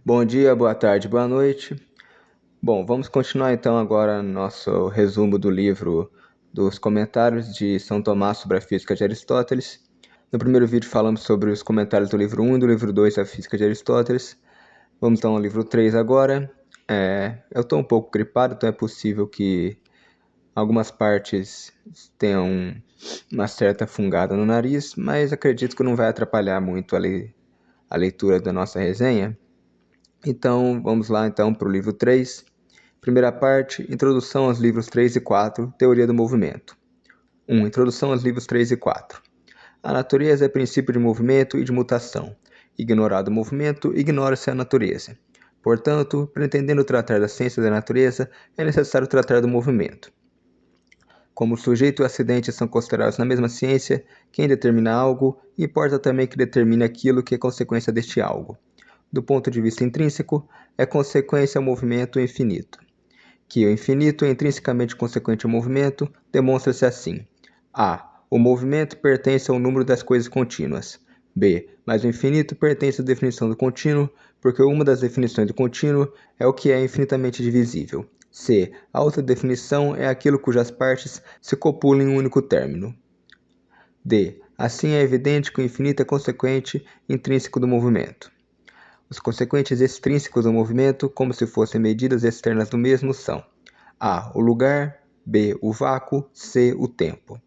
Bom dia, boa tarde, boa noite. Bom, vamos continuar então agora nosso resumo do livro dos comentários de São Tomás sobre a Física de Aristóteles. No primeiro vídeo falamos sobre os comentários do livro 1 e do livro 2 da Física de Aristóteles. Vamos então ao livro 3 agora. Eu estou um pouco gripado, então é possível que algumas partes tenham uma certa fungada no nariz, mas acredito que não vai atrapalhar muito a leitura da nossa resenha. Então, vamos lá então para o livro 3. Primeira parte, Introdução aos livros 3 e 4, Teoria do Movimento. 1. Introdução aos livros 3 e 4. A natureza é princípio de movimento e de mutação. Ignorado o movimento, ignora-se a natureza. Portanto, pretendendo tratar da ciência da natureza, é necessário tratar do movimento. Como o sujeito e o acidente são considerados na mesma ciência, quem determina algo, importa também que determine aquilo que é consequência deste algo. Do ponto de vista intrínseco, é consequência ao movimento infinito. Que o infinito é intrinsecamente consequente ao movimento, demonstra-se assim. A. O movimento pertence ao número das coisas contínuas. B. Mas o infinito pertence à definição do contínuo, porque uma das definições do contínuo é o que é infinitamente divisível. C. A outra definição é aquilo cujas partes se copulam em um único término. D. Assim é evidente que o infinito é consequente intrínseco do movimento. Os consequentes extrínsecos do movimento, como se fossem medidas externas do mesmo, são A. O lugar, B. O vácuo, C. O tempo.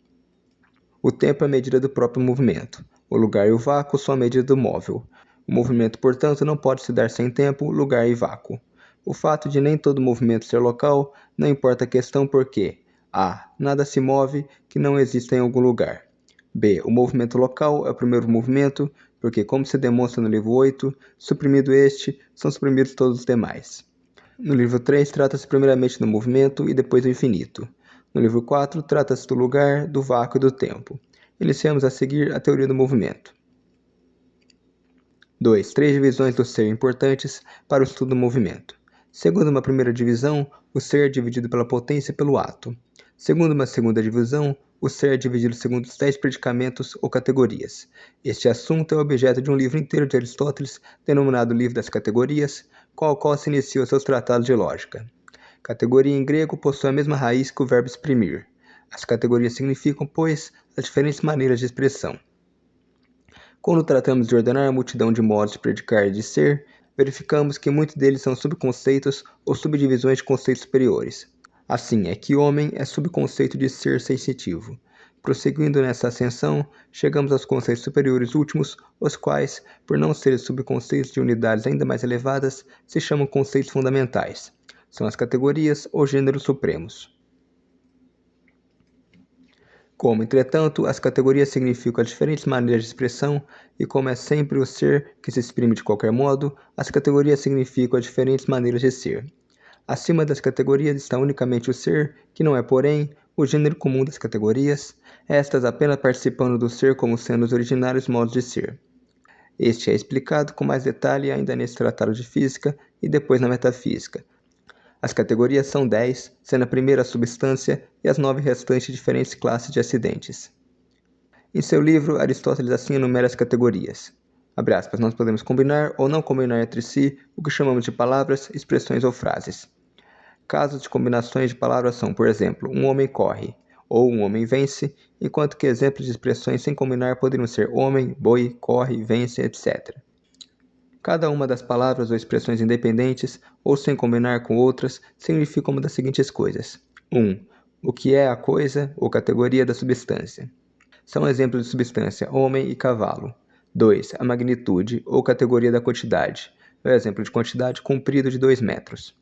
O tempo é a medida do próprio movimento. O lugar e o vácuo são a medida do móvel. O movimento, portanto, não pode se dar sem tempo, lugar e vácuo. O fato de nem todo movimento ser local não importa a questão porque A. Nada se move que não exista em algum lugar. B. O movimento local é o primeiro movimento, porque, como se demonstra no livro 8, suprimido este, são suprimidos todos os demais. No livro 3, trata-se primeiramente do movimento e depois do infinito. No livro 4, trata-se do lugar, do vácuo e do tempo. Iniciamos a seguir a teoria do movimento. 2. Três divisões do ser importantes para o estudo do movimento. Segundo uma primeira divisão, o ser é dividido pela potência e pelo ato. Segundo uma segunda divisão, o ser é dividido segundo os 10 predicamentos ou categorias. Este assunto é objeto de um livro inteiro de Aristóteles, denominado Livro das Categorias, com o qual se iniciam seus tratados de lógica. Categoria em grego possui a mesma raiz que o verbo exprimir. As categorias significam, pois, as diferentes maneiras de expressão. Quando tratamos de ordenar a multidão de modos de predicar e de ser, verificamos que muitos deles são subconceitos ou subdivisões de conceitos superiores. Assim é que homem é subconceito de ser sensitivo. Prosseguindo nessa ascensão, chegamos aos conceitos superiores últimos, os quais, por não serem subconceitos de unidades ainda mais elevadas, se chamam conceitos fundamentais. São as categorias ou gêneros supremos. Como, entretanto, as categorias significam as diferentes maneiras de expressão, e como é sempre o ser que se exprime de qualquer modo, as categorias significam as diferentes maneiras de ser. Acima das categorias está unicamente o ser, que não é, porém, o gênero comum das categorias, estas apenas participando do ser como sendo os originários modos de ser. Este é explicado com mais detalhe ainda nesse tratado de física e depois na metafísica. As categorias são 10, sendo a primeira a substância e as 9 restantes diferentes classes de acidentes. Em seu livro, Aristóteles assim enumera as categorias. Abre aspas, nós podemos combinar ou não combinar entre si o que chamamos de palavras, expressões ou frases. Casos de combinações de palavras são, por exemplo, um homem corre, ou um homem vence, enquanto que exemplos de expressões sem combinar poderiam ser homem, boi, corre, vence, etc. Cada uma das palavras ou expressões independentes, ou sem combinar com outras, significa uma das seguintes coisas. 1. O que é a coisa ou categoria da substância. São exemplos de substância homem e cavalo. 2. A magnitude ou categoria da quantidade. É o exemplo de quantidade comprido de 2 metros.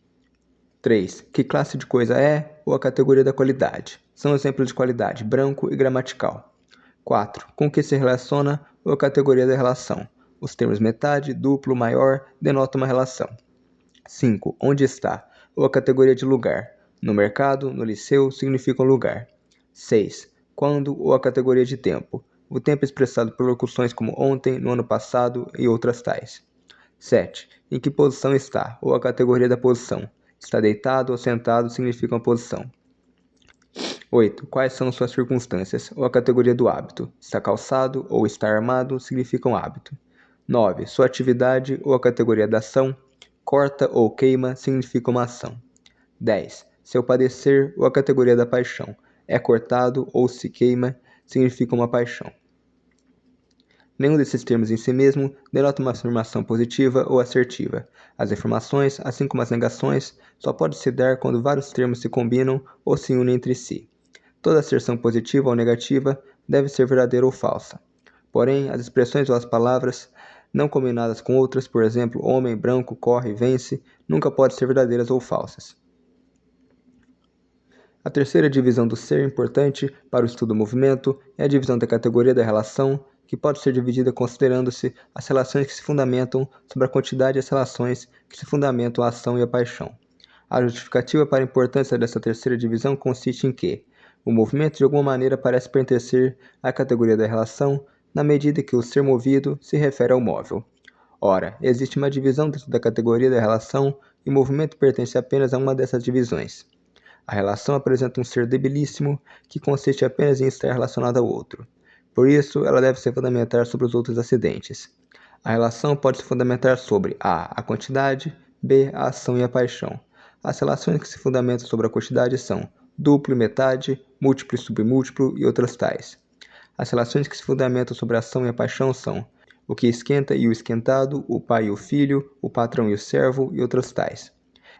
3. Que classe de coisa é ou a categoria da qualidade. São exemplos de qualidade branco e gramatical. 4. Com que se relaciona ou a categoria da relação. Os termos metade, duplo, maior denotam uma relação. 5. Onde está ou a categoria de lugar. No mercado, no liceu, significa um lugar. 6. Quando ou a categoria de tempo. O tempo expressado por locuções como ontem, no ano passado e outras tais. 7. Em que posição está ou a categoria da posição. Está deitado ou sentado significa uma posição. 8. Quais são suas circunstâncias ou a categoria do hábito. Está calçado ou está armado significa um hábito. 9. Sua atividade ou a categoria da ação. corta ou queima significa uma ação. 10. Se o padecer ou a categoria da paixão é cortado ou se queima, significa uma paixão. Nenhum desses termos em si mesmo denota uma afirmação positiva ou assertiva. As afirmações, assim como as negações, só podem se dar quando vários termos se combinam ou se unem entre si. Toda asserção positiva ou negativa deve ser verdadeira ou falsa. Porém, as expressões ou as palavras, não combinadas com outras, por exemplo, homem, branco, corre, vence, nunca podem ser verdadeiras ou falsas. A terceira divisão do ser importante para o estudo do movimento é a divisão da categoria da relação, que pode ser dividida considerando-se as relações que se fundamentam sobre a quantidade e as relações que se fundamentam a ação e a paixão. A justificativa para a importância dessa terceira divisão consiste em que o movimento de alguma maneira parece pertencer à categoria da relação, na medida que o ser movido se refere ao móvel. Ora, existe uma divisão dentro da categoria da relação e o movimento pertence apenas a uma dessas divisões. A relação apresenta um ser debilíssimo que consiste apenas em estar relacionado ao outro. Por isso, ela deve se fundamentar sobre os outros acidentes. A relação pode se fundamentar sobre a quantidade, b. a ação e a paixão. As relações que se fundamentam sobre a quantidade são duplo e metade, múltiplo e submúltiplo e outras tais. As relações que se fundamentam sobre a ação e a paixão são o que esquenta e o esquentado, o pai e o filho, o patrão e o servo e outras tais.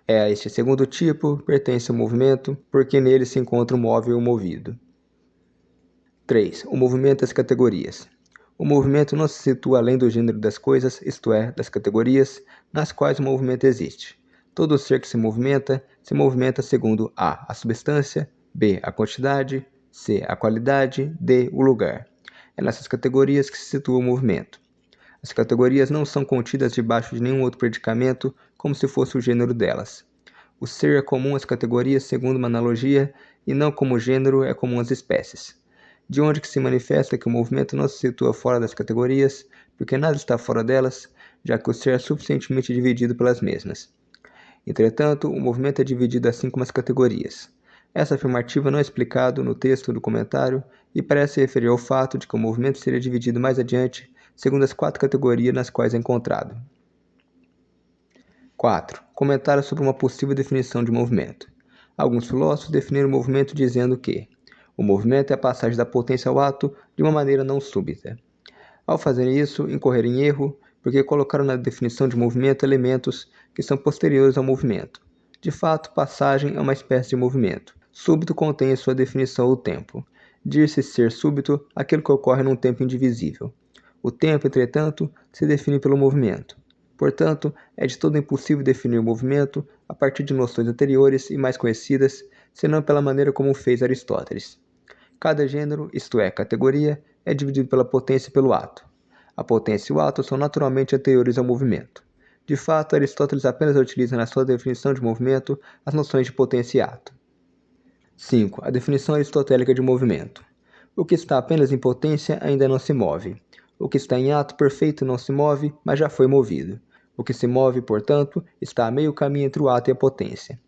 A este segundo tipo pertence o movimento, porque nele se encontra o móvel e o movido. 3. O movimento das categorias. O movimento não se situa além do gênero das coisas, isto é, das categorias, nas quais o movimento existe. Todo ser que se movimenta segundo a substância, b. a quantidade, c. a qualidade, d. o lugar. É nessas categorias que se situa o movimento. As categorias não são contidas debaixo de nenhum outro predicamento, como se fosse o gênero delas. O ser é comum às categorias segundo uma analogia, e não como gênero é comum às espécies. De onde que se manifesta que o movimento não se situa fora das categorias, porque nada está fora delas, já que o ser é suficientemente dividido pelas mesmas. Entretanto, o movimento é dividido assim como as categorias. Essa afirmativa não é explicado no texto do comentário e parece referir ao fato de que o movimento seria dividido mais adiante segundo as 4 categorias nas quais é encontrado. 4. Comentário sobre uma possível definição de movimento. Alguns filósofos definiram o movimento dizendo que o movimento é a passagem da potência ao ato de uma maneira não súbita. Ao fazerem isso, incorreram em erro, porque colocaram na definição de movimento elementos que são posteriores ao movimento. De fato, passagem é uma espécie de movimento. Súbito contém em sua definição o tempo. Diz-se ser súbito aquilo que ocorre num tempo indivisível. O tempo, entretanto, se define pelo movimento. Portanto, é de todo impossível definir o movimento a partir de noções anteriores e mais conhecidas, senão pela maneira como fez Aristóteles. Cada gênero, isto é, categoria, é dividido pela potência e pelo ato. A potência e o ato são naturalmente anteriores ao movimento. De fato, Aristóteles apenas utiliza na sua definição de movimento as noções de potência e ato. 5. A definição aristotélica de movimento. O que está apenas em potência ainda não se move. O que está em ato perfeito não se move, mas já foi movido. O que se move, portanto, está a meio caminho entre o ato e a potência.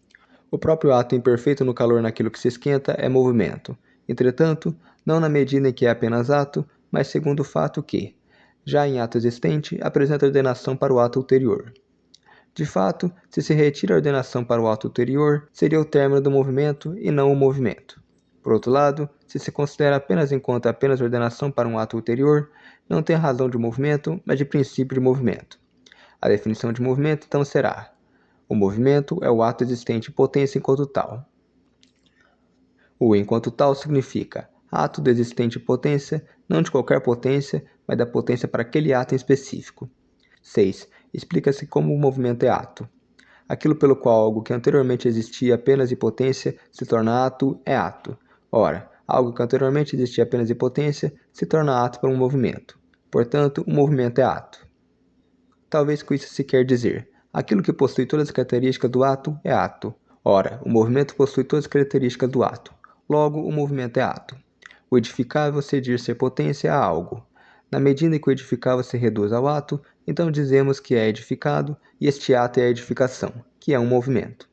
O próprio ato imperfeito no calor naquilo que se esquenta é movimento. Entretanto, não na medida em que é apenas ato, mas segundo o fato que, já em ato existente, apresenta ordenação para o ato ulterior. De fato, se se retira a ordenação para o ato ulterior, seria o término do movimento e não o movimento. Por outro lado, se se considera apenas enquanto apenas ordenação para um ato ulterior, não tem razão de movimento, mas de princípio de movimento. A definição de movimento, então, será: o movimento é o ato existente em potência enquanto tal. O enquanto tal significa ato do existente em potência, não de qualquer potência, mas da potência para aquele ato em específico. 6. Explica-se como o movimento é ato. Aquilo pelo qual algo que anteriormente existia apenas em potência se torna ato é ato. Ora, algo que anteriormente existia apenas em potência se torna ato por um movimento. Portanto, o movimento é ato. Talvez com isso se quer dizer: aquilo que possui todas as características do ato é ato. Ora, o movimento possui todas as características do ato. Logo, o movimento é ato. O edificável se diz ser potência a algo. Na medida em que o edificável se reduz ao ato, então dizemos que é edificado, e este ato é a edificação, que é um movimento.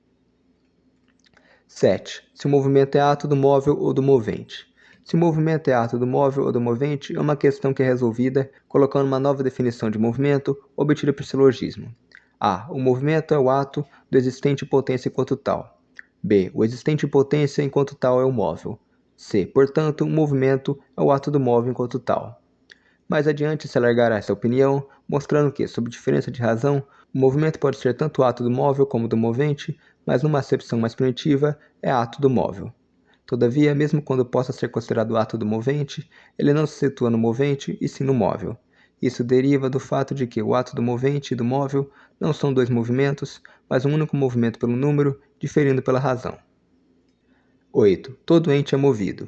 7. Se o movimento é ato do móvel ou do movente. Se o movimento é ato do móvel ou do movente, é uma questão que é resolvida colocando uma nova definição de movimento obtida por silogismo. A. O movimento é o ato do existente potência enquanto tal. B. O existente potência enquanto tal é o móvel. C. Portanto, o movimento é o ato do móvel enquanto tal. Mais adiante se alargará essa opinião, mostrando que, sob diferença de razão, o movimento pode ser tanto ato do móvel como do movente, mas numa acepção mais primitiva, é ato do móvel. Todavia, mesmo quando possa ser considerado ato do movente, ele não se situa no movente e sim no móvel. Isso deriva do fato de que o ato do movente e do móvel não são dois movimentos, mas um único movimento pelo número, diferindo pela razão. 8. Todo ente é movido.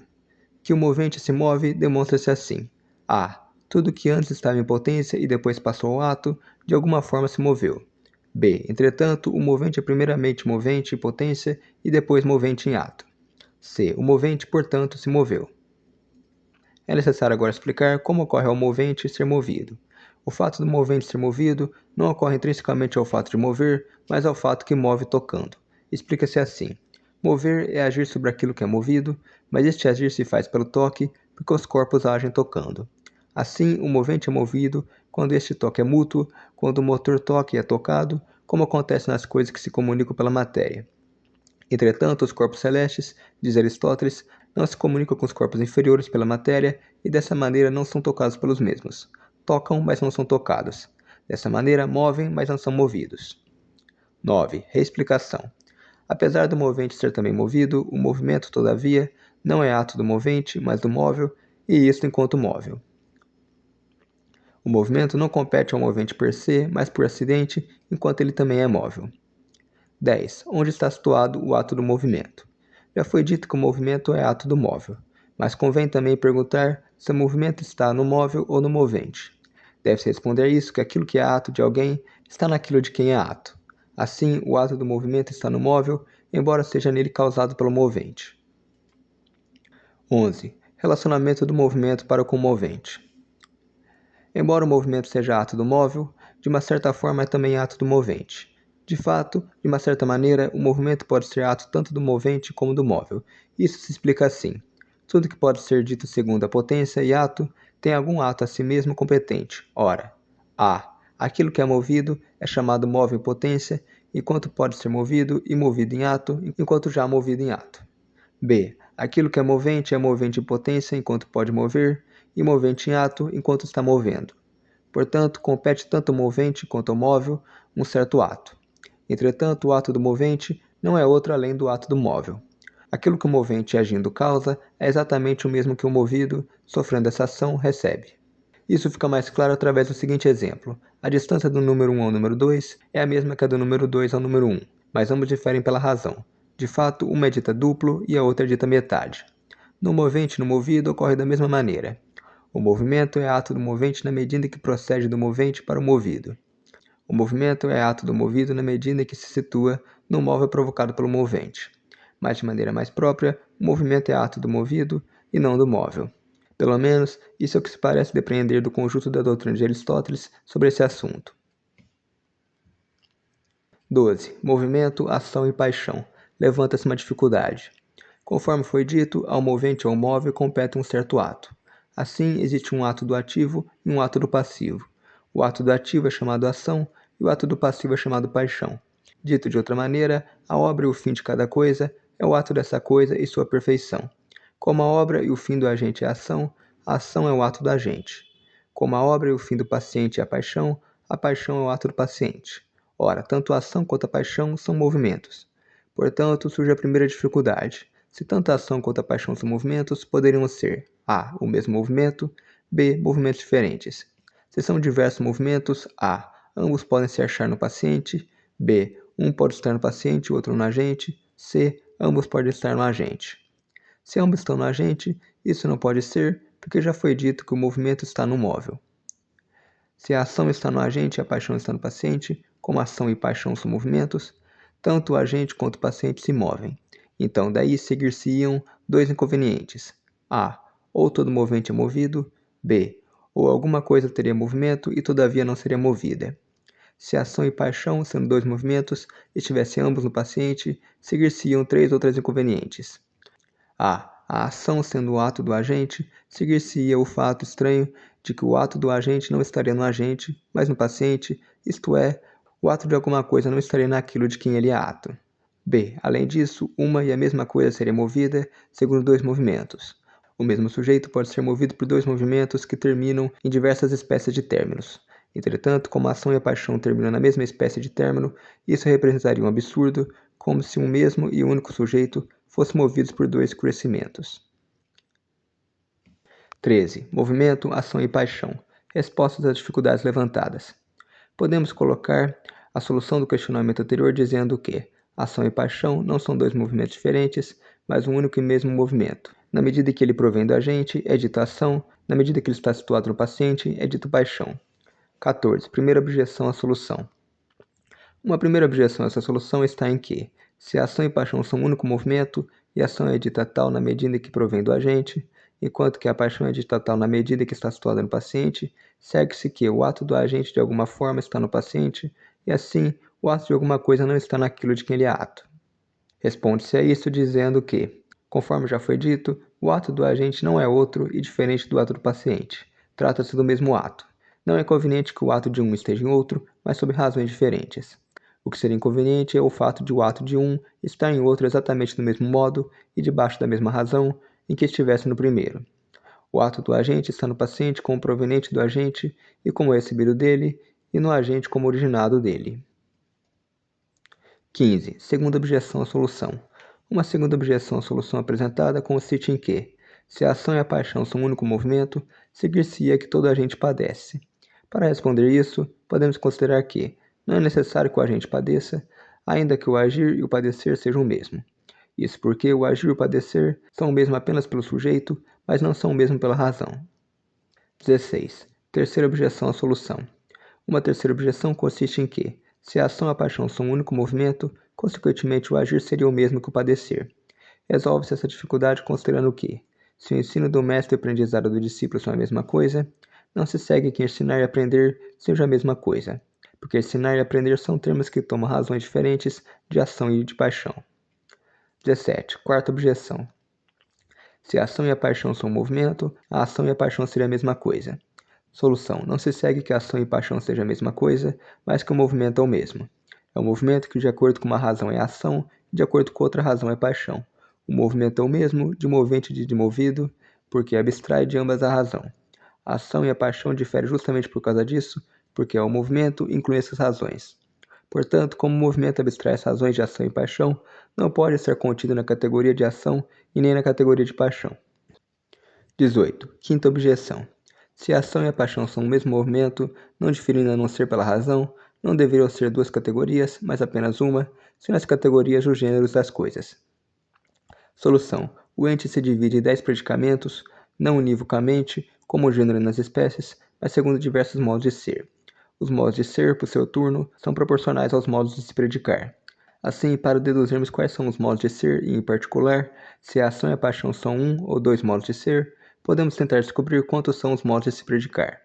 Que o movente se move demonstra-se assim. A. Tudo que antes estava em potência e depois passou ao ato, de alguma forma se moveu. B. Entretanto, o movente é primeiramente movente em potência e depois movente em ato. C. O movente, portanto, se moveu. É necessário agora explicar como ocorre ao movente ser movido. O fato do movente ser movido não ocorre intrinsecamente ao fato de mover, mas ao fato que move tocando. Explica-se assim. Mover é agir sobre aquilo que é movido, mas este agir se faz pelo toque, porque os corpos agem tocando. Assim, o movente é movido quando este toque é mútuo, quando o motor toca e é tocado, como acontece nas coisas que se comunicam pela matéria. Entretanto, os corpos celestes, diz Aristóteles, não se comunicam com os corpos inferiores pela matéria e dessa maneira não são tocados pelos mesmos. Tocam, mas não são tocados. Dessa maneira, movem, mas não são movidos. 9. Reexplicação. Apesar do movente ser também movido, o movimento, todavia, não é ato do movente, mas do móvel, e isto enquanto móvel. O movimento não compete ao movente per se, mas por acidente, enquanto ele também é móvel. 10. Onde está situado o ato do movimento? Já foi dito que o movimento é ato do móvel, mas convém também perguntar se o movimento está no móvel ou no movente. Deve-se responder isso que aquilo que é ato de alguém está naquilo de quem é ato. Assim, o ato do movimento está no móvel, embora seja nele causado pelo movente. 11. Relacionamento do movimento para com o movente. Embora o movimento seja ato do móvel, de uma certa forma é também ato do movente. De fato, de uma certa maneira, o movimento pode ser ato tanto do movente como do móvel. Isso se explica assim. Tudo que pode ser dito segundo a potência e ato tem algum ato a si mesmo competente. Ora, A. Aquilo que é movido é chamado móvel em potência, enquanto pode ser movido e movido em ato, enquanto já movido em ato. B. Aquilo que é movente em potência, enquanto pode mover, e movente em ato, enquanto está movendo. Portanto, compete tanto ao movente quanto ao móvel um certo ato. Entretanto, o ato do movente não é outro além do ato do móvel. Aquilo que o movente agindo causa é exatamente o mesmo que o movido, sofrendo essa ação, recebe. Isso fica mais claro através do seguinte exemplo. A distância do número 1 ao número 2 é a mesma que a do número 2 ao número 1, mas ambos diferem pela razão. De fato, uma é dita duplo e a outra é dita metade. No movente e no movido ocorre da mesma maneira. O movimento é ato do movente na medida em que procede do movente para o movido. O movimento é ato do movido na medida em que se situa no móvel provocado pelo movente. Mas de maneira mais própria, o movimento é ato do movido e não do móvel. Pelo menos, isso é o que se parece depreender do conjunto da doutrina de Aristóteles sobre esse assunto. 12. Movimento, ação e paixão. Levanta-se uma dificuldade. Conforme foi dito, ao movente ou ao móvel compete um certo ato. Assim, existe um ato do ativo e um ato do passivo. O ato do ativo é chamado ação e o ato do passivo é chamado paixão. Dito de outra maneira, a obra e o fim de cada coisa é o ato dessa coisa e sua perfeição. Como a obra e o fim do agente é a ação é o ato do agente. Como a obra e o fim do paciente é a paixão é o ato do paciente. Ora, tanto a ação quanto a paixão são movimentos. Portanto, surge a primeira dificuldade. Se tanto a ação quanto a paixão são movimentos, poderiam ser a. O mesmo movimento, b. Movimentos diferentes. Se são diversos movimentos, a. Ambos podem se achar no paciente, b. Um pode estar no paciente e o outro no agente, c. Ambos podem estar no agente. Se ambos estão no agente, isso não pode ser, porque já foi dito que o movimento está no móvel. Se a ação está no agente e a paixão está no paciente, como ação e paixão são movimentos, tanto o agente quanto o paciente se movem. Então, daí seguir-se-iam dois inconvenientes. A. Ou todo movimento é movido. B. Ou alguma coisa teria movimento e todavia não seria movida. Se ação e paixão, sendo dois movimentos, estivessem ambos no paciente, seguir-se-iam três outros inconvenientes. A ação sendo o ato do agente, seguir-se-ia o fato estranho de que o ato do agente não estaria no agente, mas no paciente, isto é, o ato de alguma coisa não estaria naquilo de quem ele é ato. B. Além disso, uma e a mesma coisa seria movida segundo dois movimentos. O mesmo sujeito pode ser movido por dois movimentos que terminam em diversas espécies de términos. Entretanto, como a ação e a paixão terminam na mesma espécie de término, isso representaria um absurdo, como se um mesmo e único sujeito fossem movidos por dois crescimentos. 13. Movimento, ação e paixão. Respostas às dificuldades levantadas. Podemos colocar a solução do questionamento anterior dizendo que ação e paixão não são dois movimentos diferentes, mas um único e mesmo movimento. Na medida que ele provém do agente, é dito ação, na medida que ele está situado no paciente, é dito paixão. 14. Primeira objeção à solução. Uma primeira objeção a essa solução está em que, se a ação e paixão são um único movimento, e a ação é dita tal na medida que provém do agente, enquanto que a paixão é dita tal na medida que está situada no paciente, segue-se que o ato do agente de alguma forma está no paciente, e assim, o ato de alguma coisa não está naquilo de quem ele é ato. Responde-se a isso dizendo que, conforme já foi dito, o ato do agente não é outro e diferente do ato do paciente. Trata-se do mesmo ato. Não é conveniente que o ato de um esteja em outro, mas sob razões diferentes. O que seria inconveniente é o fato de o ato de um estar em outro exatamente do mesmo modo e debaixo da mesma razão em que estivesse no primeiro. O ato do agente está no paciente como proveniente do agente e como recebido dele, e no agente como originado dele. 15. Segunda objeção à solução. Uma segunda objeção à solução apresentada consiste em que, se a ação e a paixão são um único movimento, seguir-se-ia que todo agente padece. Para responder isso, podemos considerar que não é necessário que o agente padeça, ainda que o agir e o padecer sejam o mesmo. Isso porque o agir e o padecer são o mesmo apenas pelo sujeito, mas não são o mesmo pela razão. 16. Terceira objeção à solução. Uma terceira objeção consiste em que, se a ação e a paixão são um único movimento, consequentemente o agir seria o mesmo que o padecer. Resolve-se essa dificuldade considerando que, se o ensino do mestre e o aprendizado do discípulo são a mesma coisa, não se segue que ensinar e aprender seja a mesma coisa, porque ensinar e aprender são termos que tomam razões diferentes de ação e de paixão. 17. Quarta objeção. Se a ação e a paixão são um movimento, a ação e a paixão seria a mesma coisa. Solução. Não se segue que a ação e paixão seja a mesma coisa, mas que o movimento é o mesmo. É um movimento que de acordo com uma razão é ação, e de acordo com outra razão é paixão. O movimento é o mesmo, de movente e de movido, porque abstrai de ambas a razão. A ação e a paixão diferem justamente por causa disso, porque o movimento inclui essas razões. Portanto, como o movimento abstrai as razões de ação e paixão, não pode ser contido na categoria de ação e nem na categoria de paixão. 18. Quinta objeção. Se a ação e a paixão são o mesmo movimento, não diferindo a não ser pela razão, não deveriam ser duas categorias, mas apenas uma, sendo as categorias os gêneros das coisas. Solução. O ente se divide em 10 predicamentos, não univocamente, como o gênero nas espécies, mas segundo diversos modos de ser. Os modos de ser, por seu turno, são proporcionais aos modos de se predicar. Assim, para deduzirmos quais são os modos de ser, e em particular, se a ação e a paixão são um ou dois modos de ser, podemos tentar descobrir quantos são os modos de se predicar.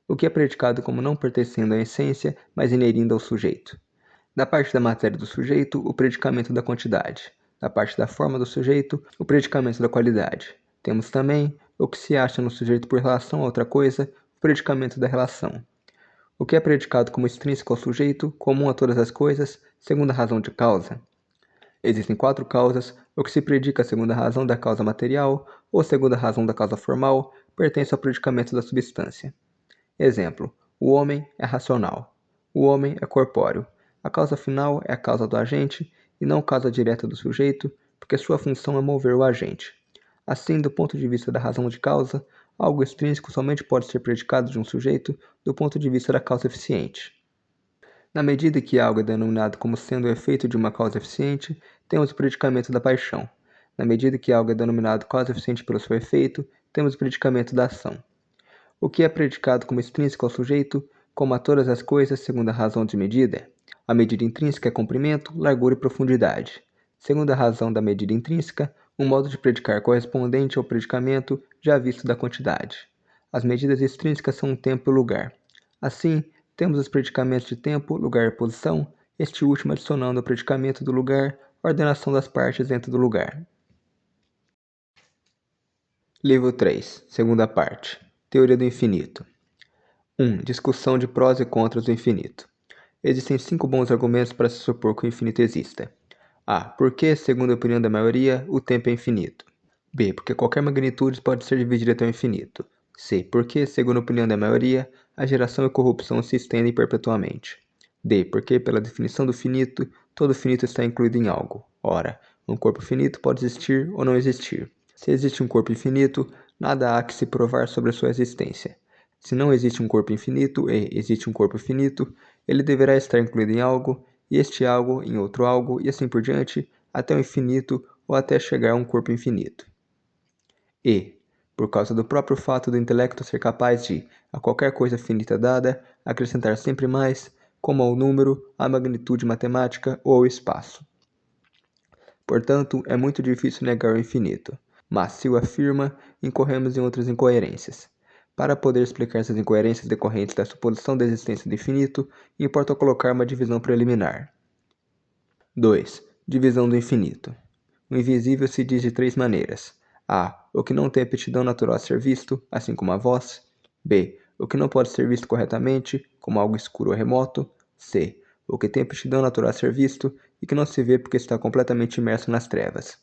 O que é predicado como não pertencendo à essência, mas inerindo ao sujeito. Da parte da matéria do sujeito, o predicamento da quantidade. Da parte da forma do sujeito, o predicamento da qualidade. Temos também o que se acha no sujeito por relação a outra coisa, o predicamento da relação. O que é predicado como extrínseco ao sujeito, comum a todas as coisas, segundo a razão de causa. Existem 4 causas, o que se predica segundo a razão da causa material ou segundo a razão da causa formal, pertence ao predicamento da substância. Exemplo, o homem é racional. O homem é corpóreo. A causa final é a causa do agente e não causa direta do sujeito, porque sua função é mover o agente. Assim, do ponto de vista da razão de causa, algo extrínseco somente pode ser predicado de um sujeito do ponto de vista da causa eficiente. Na medida que algo é denominado como sendo o efeito de uma causa eficiente, temos o predicamento da paixão. Na medida que algo é denominado causa eficiente pelo seu efeito, temos o predicamento da ação. O que é predicado como extrínseco ao sujeito, como a todas as coisas segundo a razão de medida? A medida intrínseca é comprimento, largura e profundidade. Segundo a razão da medida intrínseca, um modo de predicar correspondente ao predicamento já visto da quantidade. As medidas extrínsecas são o tempo e o lugar. Assim, temos os predicamentos de tempo, lugar e posição, este último adicionando ao predicamento do lugar a ordenação das partes dentro do lugar. Livro 3, segunda parte. Teoria do infinito. 1. Discussão de prós e contras do infinito. Existem 5 bons argumentos para se supor que o infinito exista. A. Porque, segundo a opinião da maioria, o tempo é infinito. B. Porque qualquer magnitude pode ser dividida até o infinito. C. Porque, segundo a opinião da maioria, a geração e corrupção se estendem perpetuamente. D. Porque, pela definição do finito, todo finito está incluído em algo. Ora, um corpo finito pode existir ou não existir. Se existe um corpo infinito, nada há que se provar sobre a sua existência. Se não existe um corpo infinito e existe um corpo finito, ele deverá estar incluído em algo, e este algo em outro algo, e assim por diante, até o infinito ou até chegar a um corpo infinito. E, por causa do próprio fato do intelecto ser capaz de, a qualquer coisa finita dada, acrescentar sempre mais, como ao número, à magnitude matemática ou ao espaço. Portanto, é muito difícil negar o infinito, mas se o afirma, incorremos em outras incoerências. Para poder explicar essas incoerências decorrentes da suposição da existência do infinito, importa colocar uma divisão preliminar. 2. Divisão do infinito. O invisível se diz de 3 maneiras. A. O que não tem aptidão natural a ser visto, assim como a voz. B. O que não pode ser visto corretamente, como algo escuro ou remoto. C. O que tem aptidão natural a ser visto e que não se vê porque está completamente imerso nas trevas.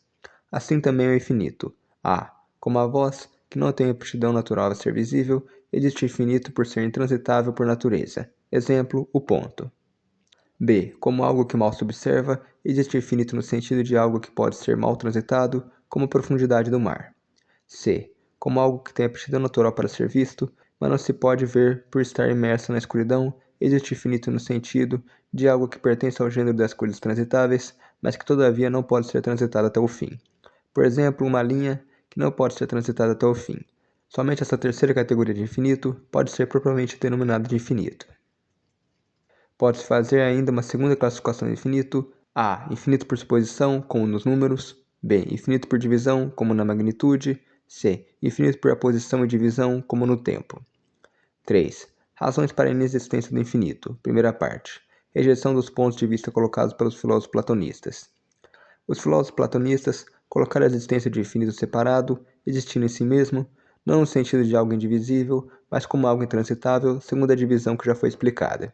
Assim também é o infinito. A. Como a voz, que não tem aptidão natural a ser visível, existe o infinito por ser intransitável por natureza. Exemplo, o ponto. B. Como algo que mal se observa, existe o infinito no sentido de algo que pode ser mal transitado, como a profundidade do mar. C. Como algo que tem aptidão natural para ser visto, mas não se pode ver por estar imerso na escuridão, existe o infinito no sentido de algo que pertence ao gênero das coisas transitáveis, mas que todavia não pode ser transitado até o fim. Por exemplo, uma linha que não pode ser transitada até o fim. Somente essa terceira categoria de infinito pode ser propriamente denominada de infinito. Pode-se fazer ainda uma segunda classificação de infinito: A. Infinito por suposição, como nos números. B. Infinito por divisão, como na magnitude. C. Infinito por aposição e divisão, como no tempo. 3. Razões para a inexistência do infinito. Primeira parte. Rejeição dos pontos de vista colocados pelos filósofos platonistas. Os filósofos platonistas colocaram a existência de infinito separado, existindo em si mesmo, não no sentido de algo indivisível, mas como algo intransitável, segundo a divisão que já foi explicada.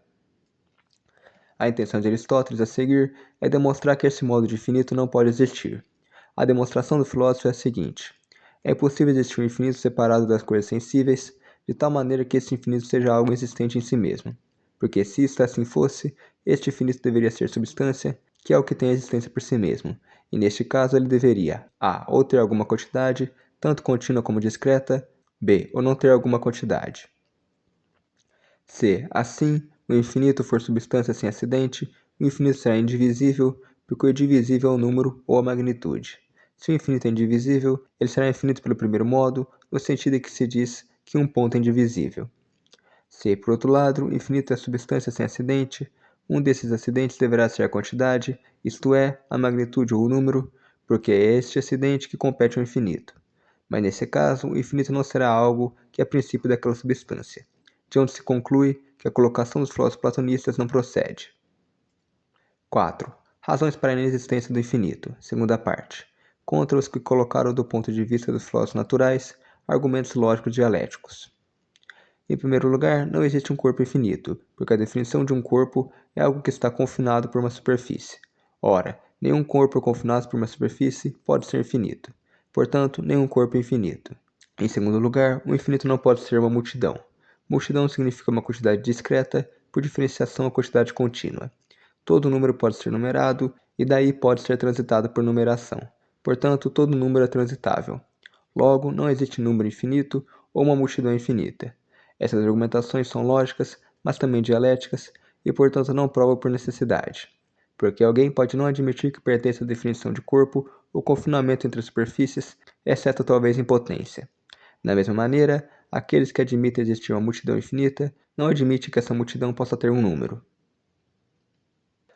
A intenção de Aristóteles a seguir é demonstrar que esse modo de infinito não pode existir. A demonstração do filósofo é a seguinte: é impossível existir um infinito separado das coisas sensíveis, de tal maneira que esse infinito seja algo existente em si mesmo. Porque se isto assim fosse, este infinito deveria ser substância, que é o que tem existência por si mesmo, e neste caso ele deveria a. Ou ter alguma quantidade, tanto contínua como discreta, b. Ou não ter alguma quantidade. C. Assim, o infinito for substância sem acidente, o infinito será indivisível, porque o indivisível é o número ou a magnitude. Se o infinito é indivisível, ele será infinito pelo primeiro modo, no sentido em que se diz que um ponto é indivisível. Se, por outro lado, o infinito é substância sem acidente, um desses acidentes deverá ser a quantidade, isto é, a magnitude ou o número, porque é este acidente que compete ao infinito. Mas nesse caso, o infinito não será algo que é princípio daquela substância, de onde se conclui que a colocação dos filósofos platonistas não procede. 4. Razões para a inexistência do infinito, segunda parte. Contra os que colocaram do ponto de vista dos filósofos naturais argumentos lógicos dialéticos. Em primeiro lugar, não existe um corpo infinito, porque a definição de um corpo é algo que está confinado por uma superfície. Ora, nenhum corpo confinado por uma superfície pode ser infinito. Portanto, nenhum corpo é infinito. Em segundo lugar, o infinito não pode ser uma multidão. Multidão significa uma quantidade discreta, por diferenciação a quantidade contínua. Todo número pode ser numerado, e daí pode ser transitado por numeração. Portanto, todo número é transitável. Logo, não existe número infinito ou uma multidão infinita. Essas argumentações são lógicas, mas também dialéticas, e portanto não provam por necessidade. Porque alguém pode não admitir que pertence à definição de corpo o confinamento entre as superfícies, exceto talvez impotência. Da mesma maneira, aqueles que admitem existir uma multidão infinita não admitem que essa multidão possa ter um número.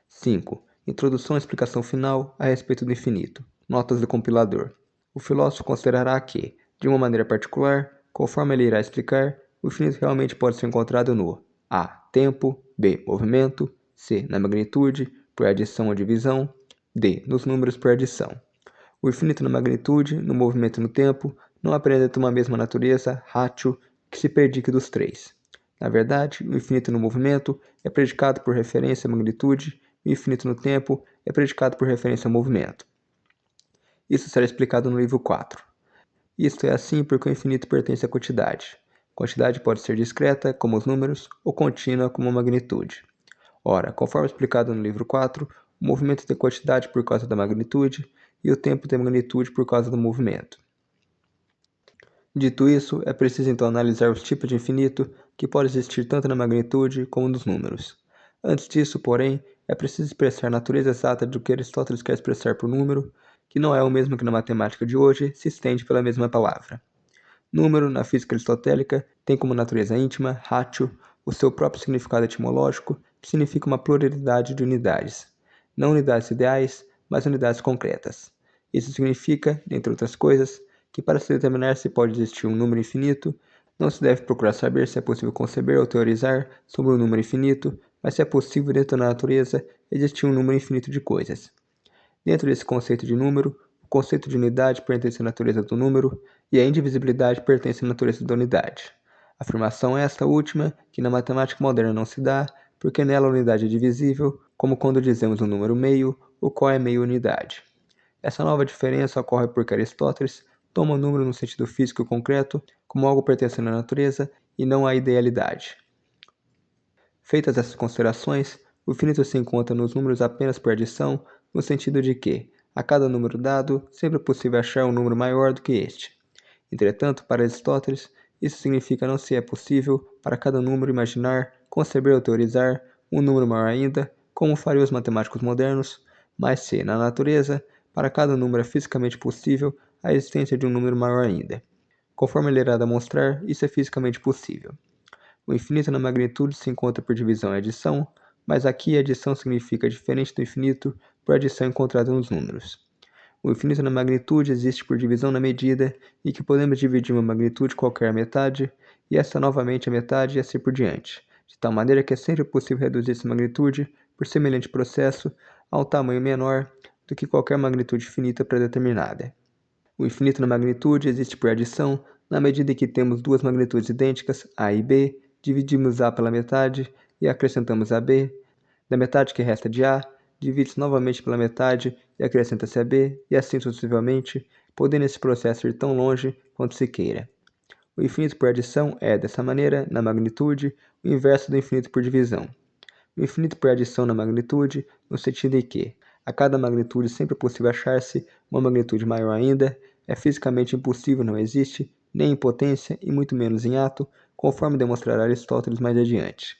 5. Introdução e explicação final a respeito do infinito. Notas do compilador. O filósofo considerará que, de uma maneira particular, conforme ele irá explicar, o infinito realmente pode ser encontrado no a. Tempo, b. Movimento, c. Na magnitude, por adição ou divisão, d. Nos números por adição. O infinito na magnitude, no movimento e no tempo não apresenta uma mesma natureza, ratio, que se predique dos três. Na verdade, o infinito no movimento é predicado por referência à magnitude e o infinito no tempo é predicado por referência ao movimento. Isso será explicado no livro 4. Isto é assim porque o infinito pertence à quantidade. Quantidade pode ser discreta, como os números, ou contínua, como a magnitude. Ora, conforme explicado no livro 4, o movimento tem quantidade por causa da magnitude e o tempo tem magnitude por causa do movimento. Dito isso, é preciso então analisar os tipos de infinito que podem existir tanto na magnitude como nos números. Antes disso, porém, é preciso expressar a natureza exata do que Aristóteles quer expressar por número, que não é o mesmo que na matemática de hoje se estende pela mesma palavra. Número, na física aristotélica, tem como natureza íntima, ratio, o seu próprio significado etimológico, que significa uma pluralidade de unidades. Não unidades ideais, mas unidades concretas. Isso significa, dentre outras coisas, que para se determinar se pode existir um número infinito, não se deve procurar saber se é possível conceber ou teorizar sobre um número infinito, mas se é possível dentro da natureza existir um número infinito de coisas. Dentro desse conceito de número, o conceito de unidade pertence à natureza do número e a indivisibilidade pertence à natureza da unidade. Afirmação esta última que na matemática moderna não se dá, porque nela a unidade é divisível, como quando dizemos um número meio, o qual é meia unidade. Essa nova diferença ocorre porque Aristóteles toma o número no sentido físico e concreto como algo pertencente à natureza e não à idealidade. Feitas essas considerações, o infinito se encontra nos números apenas por adição, no sentido de que, a cada número dado, sempre é possível achar um número maior do que este. Entretanto, para Aristóteles, isso significa não se é possível, para cada número, imaginar, conceber ou teorizar um número maior ainda, como fariam os matemáticos modernos, mas se, na natureza, para cada número é fisicamente possível a existência de um número maior ainda. Conforme ele irá demonstrar, isso é fisicamente possível. O infinito na magnitude se encontra por divisão e adição, mas aqui a adição significa diferente do infinito por adição encontrada nos números. O infinito na magnitude existe por divisão na medida em que podemos dividir uma magnitude qualquer à metade, e essa novamente à metade e assim por diante, de tal maneira que é sempre possível reduzir essa magnitude, por semelhante processo, a um tamanho menor do que qualquer magnitude finita predeterminada. O infinito na magnitude existe por adição na medida em que temos duas magnitudes idênticas, A e B, dividimos A pela metade e acrescentamos a B. Da metade que resta de A, divide-se novamente pela metade e acrescenta-se a B, e assim sucessivamente, podendo esse processo ir tão longe quanto se queira. O infinito por adição é, dessa maneira, na magnitude, o inverso do infinito por divisão. O infinito por adição na magnitude, no sentido em que, a cada magnitude sempre é possível achar-se uma magnitude maior ainda, é fisicamente impossível, não existe, nem em potência e muito menos em ato, conforme demonstrará Aristóteles mais adiante.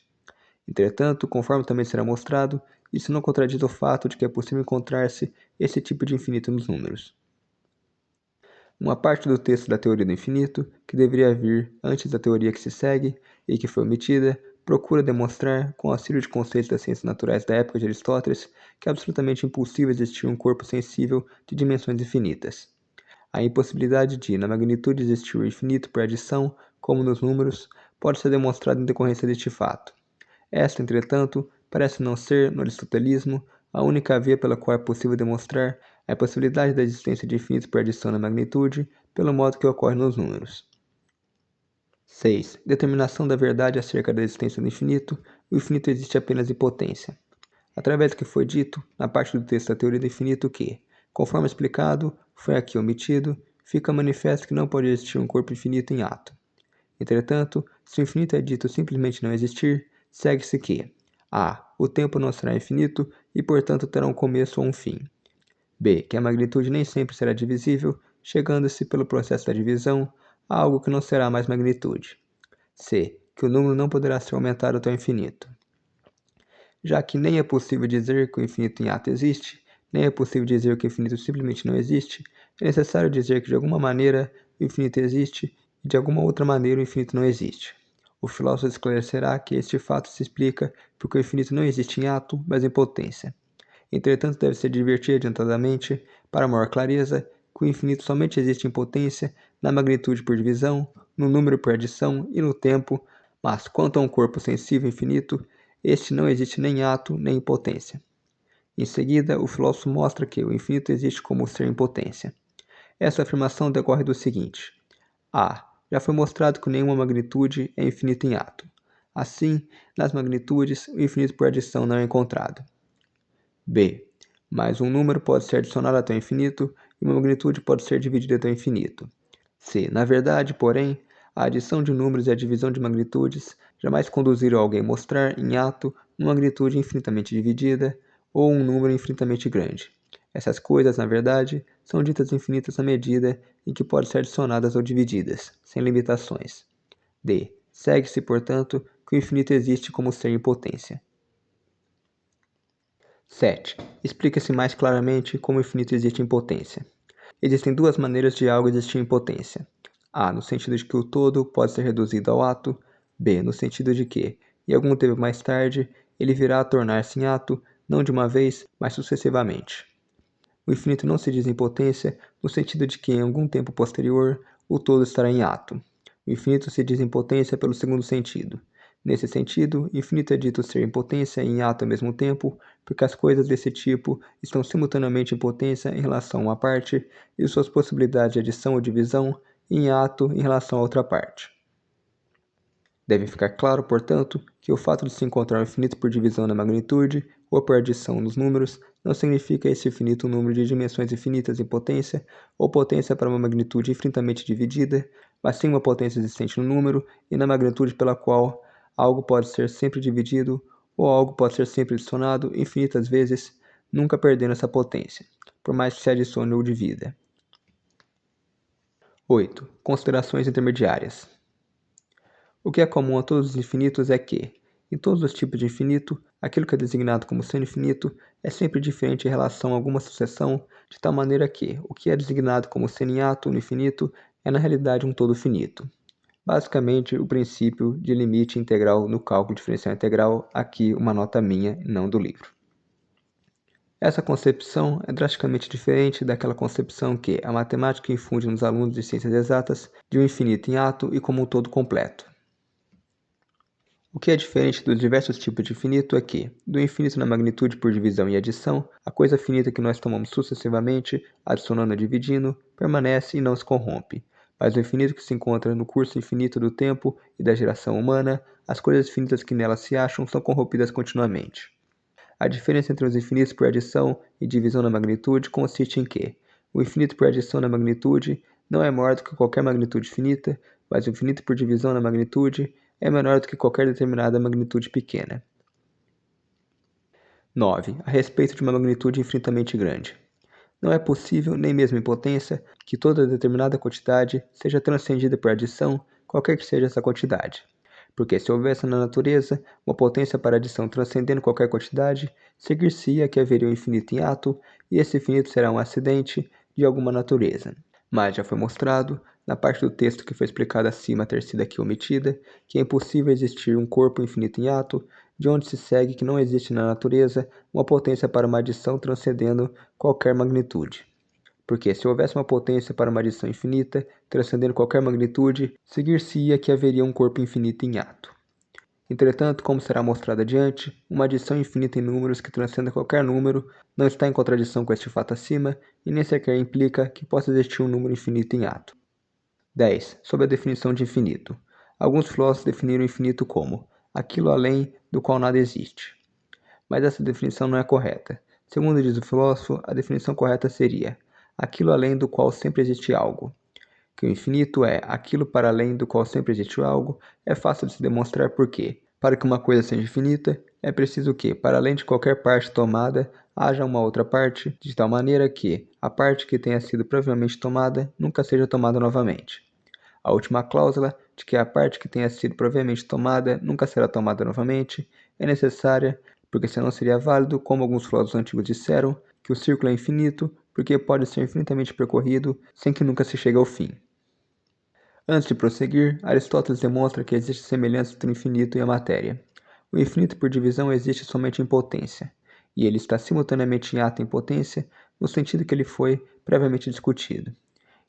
Entretanto, conforme também será mostrado, isso não contradiz o fato de que é possível encontrar-se esse tipo de infinito nos números. Uma parte do texto da teoria do infinito, que deveria vir antes da teoria que se segue e que foi omitida, procura demonstrar, com auxílio de conceitos das ciências naturais da época de Aristóteles, que é absolutamente impossível existir um corpo sensível de dimensões infinitas. A impossibilidade de, na magnitude, existir o infinito por adição, como nos números, pode ser demonstrada em decorrência deste fato. Esta, entretanto, parece não ser, no aristotelismo, a única via pela qual é possível demonstrar a possibilidade da existência de infinitos por adição na magnitude, pelo modo que ocorre nos números. 6. Determinação da verdade acerca da existência do infinito. O infinito existe apenas em potência. Através do que foi dito, na parte do texto da teoria do infinito que, conforme explicado, foi aqui omitido, fica manifesto que não pode existir um corpo infinito em ato. Entretanto, se o infinito é dito simplesmente não existir, segue-se que a. O tempo não será infinito e, portanto, terá um começo ou um fim. B. Que a magnitude nem sempre será divisível, chegando-se pelo processo da divisão a algo que não será mais magnitude. C. Que o número não poderá ser aumentado até o infinito. Já que nem é possível dizer que o infinito em ato existe, nem é possível dizer que o infinito simplesmente não existe, é necessário dizer que de alguma maneira o infinito existe e de alguma outra maneira o infinito não existe. O filósofo esclarecerá que este fato se explica porque o infinito não existe em ato, mas em potência. Entretanto, deve-se advertir adiantadamente, para maior clareza, que o infinito somente existe em potência, na magnitude por divisão, no número por adição e no tempo, mas quanto a um corpo sensível infinito, este não existe nem em ato nem em potência. Em seguida, o filósofo mostra que o infinito existe como ser em potência. Essa afirmação decorre do seguinte: a. Já foi mostrado que nenhuma magnitude é infinita em ato. Assim, nas magnitudes, o infinito por adição não é encontrado. B. Mais um número pode ser adicionado até o infinito e uma magnitude pode ser dividida até o infinito. C. Na verdade, porém, a adição de números e a divisão de magnitudes jamais conduziram alguém a mostrar, em ato, uma magnitude infinitamente dividida ou um número infinitamente grande. Essas coisas, na verdade, são ditas infinitas à medida em que podem ser adicionadas ou divididas, sem limitações. D. Segue-se, portanto, que o infinito existe como ser em potência. 7. Explica-se mais claramente como o infinito existe em potência. Existem duas maneiras de algo existir em potência. A, no sentido de que o todo pode ser reduzido ao ato. B, no sentido de que, em algum tempo mais tarde, ele virá a tornar-se em ato, não de uma vez, mas sucessivamente. O infinito não se diz em potência, no sentido de que, em algum tempo posterior, o todo estará em ato. O infinito se diz em potência pelo segundo sentido. Nesse sentido, infinito é dito ser em potência e em ato ao mesmo tempo, porque as coisas desse tipo estão simultaneamente em potência em relação a uma parte e suas possibilidades de adição ou divisão em ato em relação a outra parte. Deve ficar claro, portanto, que o fato de se encontrar um infinito por divisão na magnitude ou por adição nos números não significa esse infinito um número de dimensões infinitas em potência ou potência para uma magnitude infinitamente dividida, mas sim uma potência existente no número e na magnitude pela qual algo pode ser sempre dividido ou algo pode ser sempre adicionado infinitas vezes, nunca perdendo essa potência, por mais que se adicione ou divida. 8. Considerações intermediárias. O que é comum a todos os infinitos é que, em todos os tipos de infinito, aquilo que é designado como sendo infinito é sempre diferente em relação a alguma sucessão, de tal maneira que o que é designado como sendo em ato no infinito é na realidade um todo finito. Basicamente, o princípio de limite integral no cálculo diferencial integral, aqui uma nota minha, não do livro. Essa concepção é drasticamente diferente daquela concepção que a matemática infunde nos alunos de ciências exatas de um infinito em ato e como um todo completo. O que é diferente dos diversos tipos de infinito é que, do infinito na magnitude por divisão e adição, a coisa finita que nós tomamos sucessivamente, adicionando e dividindo, permanece e não se corrompe. Mas o infinito que se encontra no curso infinito do tempo e da geração humana, as coisas finitas que nela se acham são corrompidas continuamente. A diferença entre os infinitos por adição e divisão na magnitude consiste em que o infinito por adição na magnitude não é maior do que qualquer magnitude finita, mas o infinito por divisão na magnitude é menor do que qualquer determinada magnitude pequena. 9. A respeito de uma magnitude infinitamente grande. Não é possível, nem mesmo em potência, que toda determinada quantidade seja transcendida por adição, qualquer que seja essa quantidade. Porque se houvesse na natureza uma potência para adição transcendendo qualquer quantidade, seguir-se-ia que haveria um infinito em ato, e esse infinito será um acidente de alguma natureza. Mas já foi mostrado, na parte do texto que foi explicada acima ter sido aqui omitida, que é impossível existir um corpo infinito em ato, de onde se segue que não existe na natureza uma potência para uma adição transcendendo qualquer magnitude. Porque se houvesse uma potência para uma adição infinita, transcendendo qualquer magnitude, seguir-se-ia que haveria um corpo infinito em ato. Entretanto, como será mostrado adiante, uma adição infinita em números que transcenda qualquer número não está em contradição com este fato acima e nem sequer implica que possa existir um número infinito em ato. 10. Sobre a definição de infinito. Alguns filósofos definiram o infinito como aquilo além do qual nada existe. Mas essa definição não é correta. Segundo diz o filósofo, a definição correta seria aquilo além do qual sempre existe algo. Que o infinito é aquilo para além do qual sempre existe algo, é fácil de se demonstrar porque, para que uma coisa seja infinita, é preciso que, para além de qualquer parte tomada, haja uma outra parte, de tal maneira que a parte que tenha sido previamente tomada nunca seja tomada novamente. A última cláusula, de que a parte que tenha sido previamente tomada nunca será tomada novamente, é necessária, porque senão seria válido, como alguns filósofos antigos disseram, que o círculo é infinito, porque pode ser infinitamente percorrido sem que nunca se chegue ao fim. Antes de prosseguir, Aristóteles demonstra que existe semelhança entre o infinito e a matéria. O infinito por divisão existe somente em potência, e ele está simultaneamente em ato e em potência, no sentido que ele foi previamente discutido.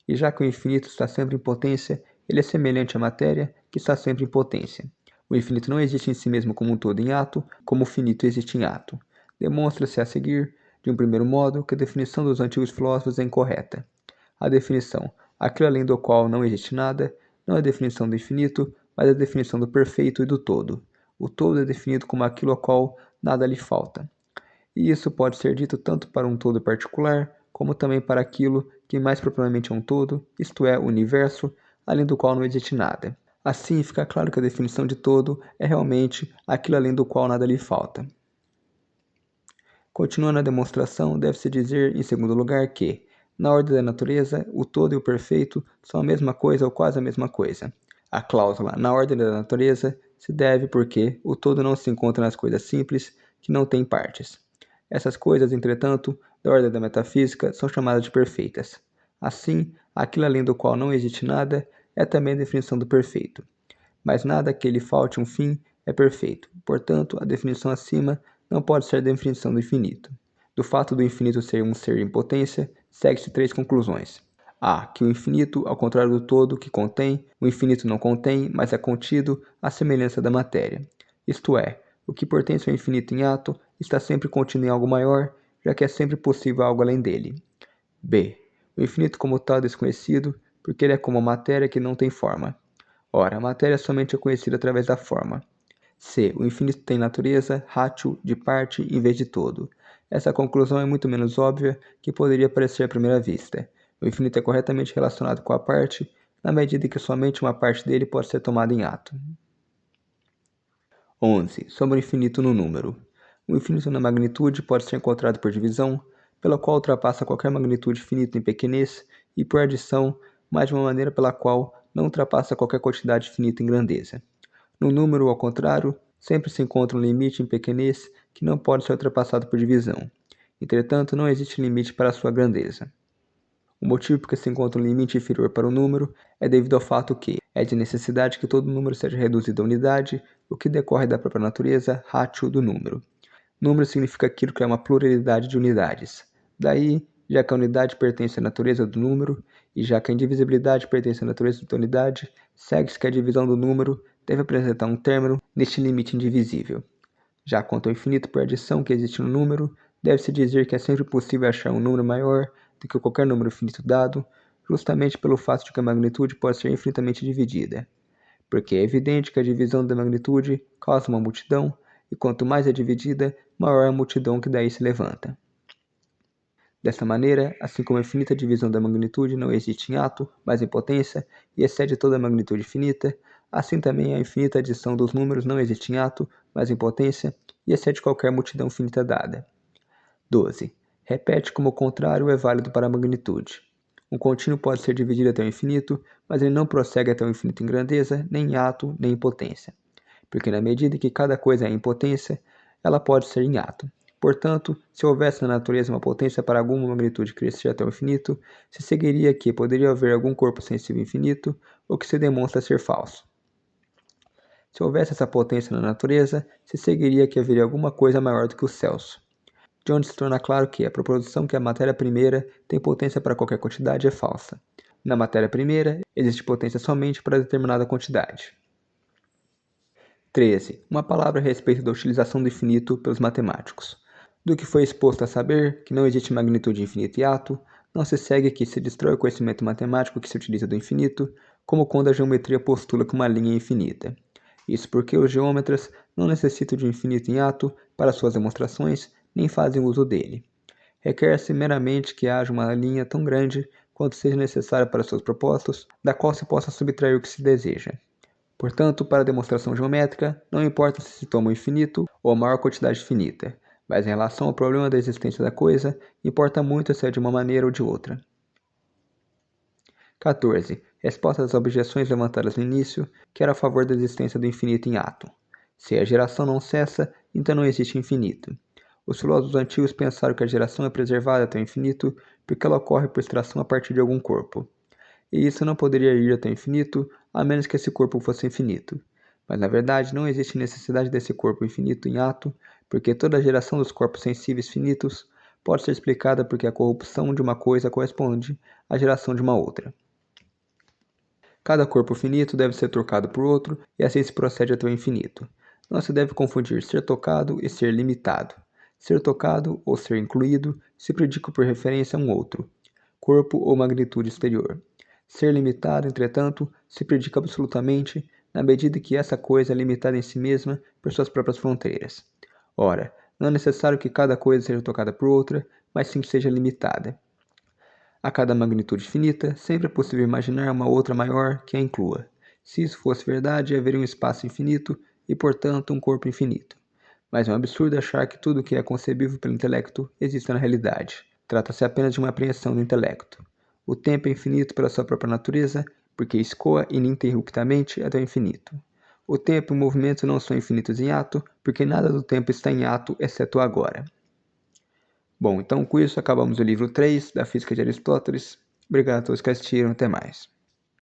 E já que o infinito está sempre em potência, ele é semelhante à matéria, que está sempre em potência. O infinito não existe em si mesmo como um todo em ato, como o finito existe em ato. Demonstra-se a seguir, de um primeiro modo, que a definição dos antigos filósofos é incorreta. A definição, aquilo além do qual não existe nada, não é a definição do infinito, mas a definição do perfeito e do todo. o todo é definido como aquilo a qual nada lhe falta. E isso pode ser dito tanto para um todo particular, como também para aquilo que mais propriamente é um todo, isto é, o universo, além do qual não existe nada. Assim, fica claro que a definição de todo é realmente aquilo além do qual nada lhe falta. Continuando a demonstração, deve-se dizer, em segundo lugar, que, na ordem da natureza, o todo e o perfeito são a mesma coisa ou quase a mesma coisa. A cláusula "na ordem da natureza" se deve porque o todo não se encontra nas coisas simples, que não têm partes. Essas coisas, entretanto, da ordem da metafísica, são chamadas de perfeitas. Assim, aquilo além do qual não existe nada é também a definição do perfeito. Mas nada que lhe falte um fim é perfeito. Portanto, a definição acima não pode ser a definição do infinito. Do fato do infinito ser um ser em potência, segue-se três conclusões. A. Que o infinito, ao contrário do todo que contém, o infinito não contém, mas é contido à semelhança da matéria. Isto é, o que pertence ao infinito em ato está sempre contido em algo maior, já que é sempre possível algo além dele. B. O infinito como tal é desconhecido, porque ele é como a matéria que não tem forma. Ora, a matéria somente é conhecida através da forma. C. O infinito tem natureza, ratio, de parte em vez de todo. Essa conclusão é muito menos óbvia que poderia parecer à primeira vista. O infinito é corretamente relacionado com a parte, na medida em que somente uma parte dele pode ser tomada em ato. 11. Sobre o infinito no número. O infinito na magnitude pode ser encontrado por divisão, pela qual ultrapassa qualquer magnitude finita em pequenez, e por adição, mas de uma maneira pela qual não ultrapassa qualquer quantidade finita em grandeza. No número, ao contrário, sempre se encontra um limite em pequenez que não pode ser ultrapassado por divisão. Entretanto, não existe limite para a sua grandeza. O motivo por que se encontra um limite inferior para o número é devido ao fato que é de necessidade que todo número seja reduzido a unidade, o que decorre da própria natureza, ratio do número. Número significa aquilo que é uma pluralidade de unidades. Daí, já que a unidade pertence à natureza do número, e já que a indivisibilidade pertence à natureza da unidade, segue-se que a divisão do número deve apresentar um término neste limite indivisível. Já quanto ao infinito por adição que existe no número, deve-se dizer que é sempre possível achar um número maior do que qualquer número finito dado, justamente pelo fato de que a magnitude pode ser infinitamente dividida. Porque é evidente que a divisão da magnitude causa uma multidão, e quanto mais é dividida, maior é a multidão que daí se levanta. Dessa maneira, assim como a infinita divisão da magnitude não existe em ato, mas em potência, e excede toda a magnitude finita, assim também a infinita adição dos números não existe em ato, mas em potência, e excede qualquer multidão finita dada. 12. Repete como o contrário é válido para a magnitude. Um contínuo pode ser dividido até o infinito, mas ele não prossegue até o infinito em grandeza, nem em ato, nem em potência. Porque na medida em que cada coisa é em potência, ela pode ser em ato. Portanto, se houvesse na natureza uma potência para alguma magnitude crescer até o infinito, se seguiria que poderia haver algum corpo sensível infinito, o que se demonstra ser falso. Se houvesse essa potência na natureza, se seguiria que haveria alguma coisa maior do que os céus. De onde se torna claro que a proposição que a matéria primeira tem potência para qualquer quantidade é falsa. Na matéria primeira, existe potência somente para determinada quantidade. 13. Uma palavra a respeito da utilização do infinito pelos matemáticos. Do que foi exposto a saber que não existe magnitude infinita e ato, não se segue que se destrói o conhecimento matemático que se utiliza do infinito, como quando a geometria postula que uma linha é infinita. Isso porque os geômetras não necessitam de um infinito em ato para suas demonstrações, nem fazem uso dele. Requer-se meramente que haja uma linha tão grande quanto seja necessária para seus propósitos, da qual se possa subtrair o que se deseja. Portanto, para a demonstração geométrica, não importa se toma o infinito ou a maior quantidade finita, mas em relação ao problema da existência da coisa, importa muito se é de uma maneira ou de outra. 14. Resposta às objeções levantadas no início, que era a favor da existência do infinito em ato. Se a geração não cessa, então não existe infinito. Os filósofos antigos pensaram que a geração é preservada até o infinito porque ela ocorre por extração a partir de algum corpo. E isso não poderia ir até o infinito, a menos que esse corpo fosse infinito. Mas na verdade não existe necessidade desse corpo infinito em ato, porque toda a geração dos corpos sensíveis finitos pode ser explicada porque a corrupção de uma coisa corresponde à geração de uma outra. Cada corpo finito deve ser trocado por outro, e assim se procede até o infinito. Não se deve confundir ser tocado e ser limitado. Ser tocado ou ser incluído se predica por referência a um outro, corpo ou magnitude exterior. Ser limitado, entretanto, se predica absolutamente, na medida que essa coisa é limitada em si mesma por suas próprias fronteiras. Ora, não é necessário que cada coisa seja tocada por outra, mas sim que seja limitada. A cada magnitude finita, sempre é possível imaginar uma outra maior que a inclua. Se isso fosse verdade, haveria um espaço infinito e, portanto, um corpo infinito. Mas é um absurdo achar que tudo o que é concebível pelo intelecto exista na realidade. Trata-se apenas de uma apreensão do intelecto. O tempo é infinito pela sua própria natureza, porque escoa ininterruptamente até o infinito. O tempo e o movimento não são infinitos em ato, porque nada do tempo está em ato, exceto o agora. Bom, então com isso acabamos o livro 3 da Física de Aristóteles. Obrigado a todos que assistiram, até mais.